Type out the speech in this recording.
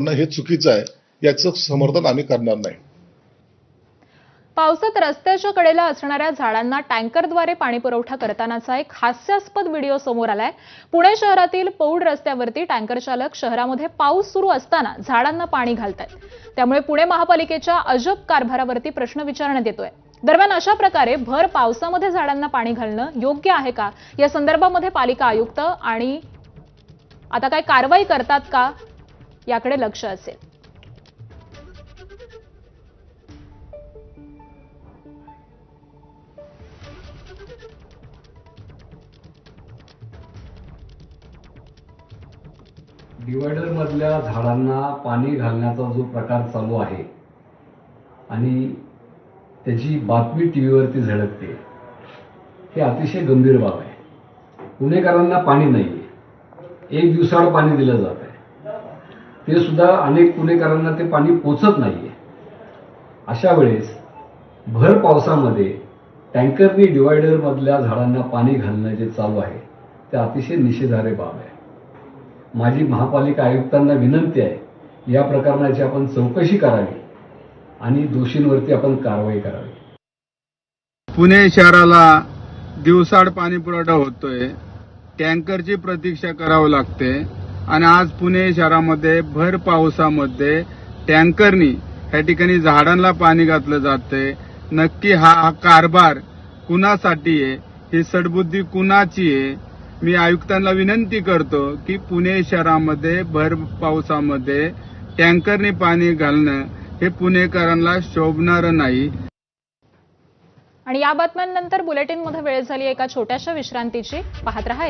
हे चुकीचं आहे, याचं समर्थन आम्ही करणार नाही. पावसात रस्त्याच्या कडेला असणाऱ्या झाडांना टँकरद्वारे पाणी पुरवठा करतानाचा एक हास्यास्पद व्हिडिओ समोर आलाय. पुणे शहरातील पौड रस्त्यावरती टँकर चालक शहरामध्ये पाऊस सुरू असताना झाडांना पाणी घालतायत. त्यामुळे पुणे महापालिकेच्या अजब कारभारावरती प्रश्न विचारण्यात येतोय. दरम्यान अशा प्रकारे भर पावसामध्ये झाडांना पाणी घालणं योग्य आहे का, या संदर्भामध्ये पालिका आयुक्त आणि आता काय कारवाई करतात का, याकडे लक्ष असेल. डिवायडर मधल्या झाडांना पाणी घालण्याचा जो प्रकार चालू आहे आणि त्याची बातमी टीव्हीवरती झळकते, हे अतिशय गंभीर बाब आहे. पुणेकरांना पाणी नाहीये, एक दिवसाआड पाणी दिलं जात आहे, ते सुद्धा अनेक पुणेकरांना ते पाणी पोचत नाहीये. अशा वेळेस भर पावसामध्ये टँकरनी डिवायडर मधल्या झाडांना पाणी घालणं जे चालू आहे ते अतिशय निषेधार्ह बाब आहे. माझी महापालिका आयुक्तांना विनंती आहे, या प्रकरणाची आपण चौकशी करावी आणि दोषींवरती आपण कारवाई करावी. पुणे शहराला दिवसाआड पाणी पुरवठा होतोय, टँकरची प्रतीक्षा करावी लागते आणि आज पुणे शहरामध्ये भर पावसामध्ये टँकरनी या ठिकाणी झाडांना पाणी घातलं जातंय. नक्की हा कारभार कुणासाठी आहे, ही सडबुद्धी कुणाची आहे? मी आयुक्तांना विनंती करतो की पुणे शहरामध्ये भर पावसामध्ये टँकरने पाणी घालणं हे पुणेकरांना शोभणारं नाही. आणि या बातम्यांनंतर बुलेटिनमध्ये वेळ झाली एका छोट्याशा विश्रांतीची. पाहत रहा